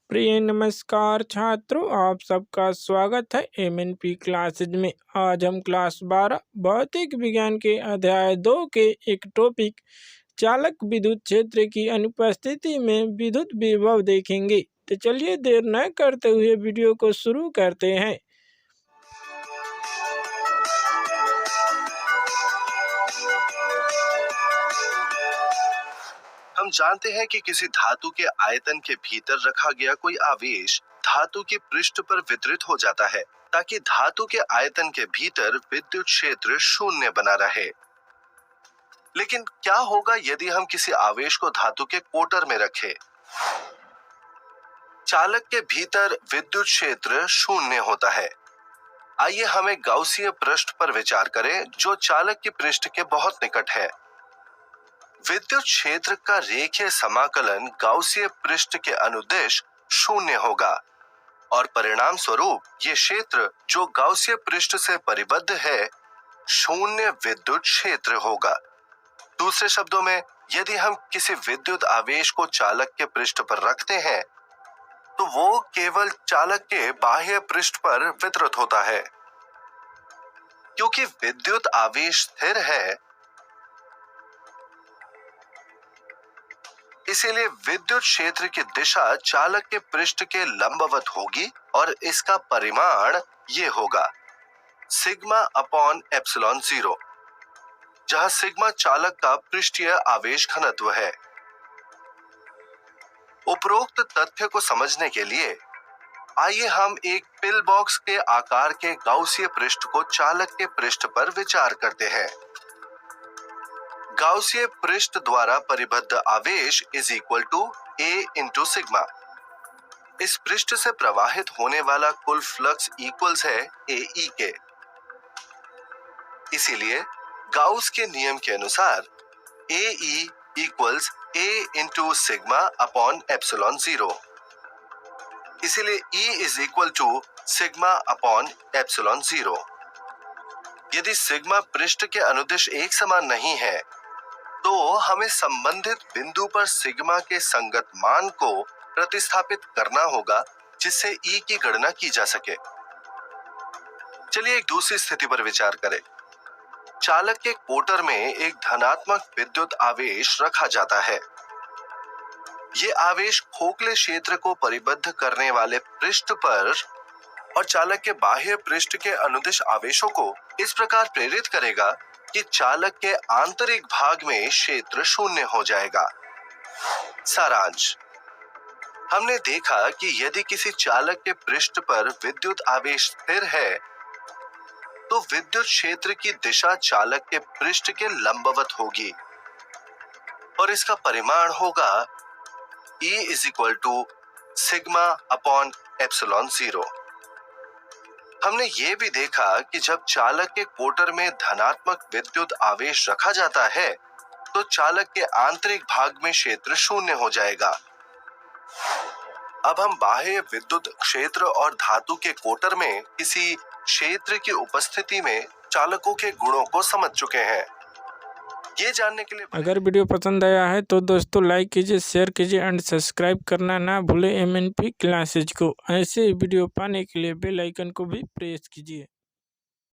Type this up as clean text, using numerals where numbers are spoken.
प्रिय नमस्कार छात्रों, आप सबका स्वागत है एमएनपी क्लासेज में। आज हम क्लास 12 भौतिक विज्ञान के अध्याय 2 के एक टॉपिक चालक विद्युत क्षेत्र की अनुपस्थिति में विद्युत विभव देखेंगे। तो चलिए देर न करते हुए वीडियो को शुरू करते हैं। हम जानते हैं कि किसी धातु के आयतन के भीतर रखा गया कोई आवेश धातु के पृष्ठ पर वितरित हो जाता है ताकि धातु के आयतन के भीतर विद्युत क्षेत्र शून्य बना रहे। लेकिन क्या होगा यदि हम किसी आवेश को धातु के कोटर में रखें? चालक के भीतर विद्युत क्षेत्र शून्य होता है। आइए हम एक गाउसीय पृष्ठ पर विचार करें जो चालक के पृष्ठ के बहुत निकट है। विद्युत क्षेत्र का रेखीय समाकलन गाउसीय पृष्ठ के अनुदिश शून्य होगा और परिणाम स्वरूप ये क्षेत्र जो गाउसीय पृष्ठ से परिबद्ध है शून्य विद्युत क्षेत्र होगा। दूसरे शब्दों में, यदि हम किसी विद्युत आवेश को चालक के पृष्ठ पर रखते हैं तो वो केवल चालक के बाह्य पृष्ठ पर वितरित होता है। क्योंकि विद्युत आवेश स्थिर है, इसीलिए विद्युत क्षेत्र की दिशा चालक के पृष्ठ के लंबवत होगी और इसका परिमाण ये होगा सिग्मा अपॉन एप्सिलॉन 0, जहां सिग्मा चालक का पृष्ठीय आवेश घनत्व है। उपरोक्त तथ्य को समझने के लिए आइए हम एक पिल बॉक्स के आकार के गाउसीय पृष्ठ को चालक के पृष्ठ पर विचार करते हैं। गाउसीय पृष्ठ द्वारा परिबद्ध आवेश is equal to A into sigma. इस पृष्ठ से प्रवाहित होने वाला कुल फ्लक्स इक्वल्स है AE के। इसीलिए गाउस के नियम के अनुसार AE equals A into sigma upon epsilon 0। इसीलिए E is equal to sigma upon epsilon 0। यदि सिग्मा पृष्ठ के अनुदिश एक समान नहीं है तो हमें संबंधित बिंदु पर सिग्मा के संगत मान को प्रतिस्थापित करना होगा जिससे E की गणना की जा सके। चलिए एक दूसरी स्थिति पर विचार करें। चालक के कोटर में एक धनात्मक विद्युत आवेश रखा जाता है। ये आवेश खोखले क्षेत्र को परिबद्ध करने वाले पृष्ठ पर और चालक के बाह्य पृष्ठ के अनुदिश आवेशों को इस प्रकार प्रेरित करेगा कि चालक के आंतरिक भाग में क्षेत्र शून्य हो जाएगा। सारांश, हमने देखा कि यदि किसी चालक के पृष्ठ पर विद्युत आवेश स्थिर है तो विद्युत क्षेत्र की दिशा चालक के पृष्ठ के लंबवत होगी और इसका परिमाण होगा E is equal to sigma upon epsilon 0। हमने ये भी देखा कि जब चालक के कोटर में धनात्मक विद्युत आवेश रखा जाता है तो चालक के आंतरिक भाग में क्षेत्र शून्य हो जाएगा। अब हम बाह्य विद्युत क्षेत्र और धातु के कोटर में किसी क्षेत्र की उपस्थिति में चालकों के गुणों को समझ चुके हैं। ये जानने के लिए अगर वीडियो पसंद आया है तो दोस्तों लाइक कीजिए, शेयर कीजिए एंड सब्सक्राइब करना ना भूलें एमएनपी क्लासेज को। ऐसे वीडियो पाने के लिए बेल आइकन को भी प्रेस कीजिए।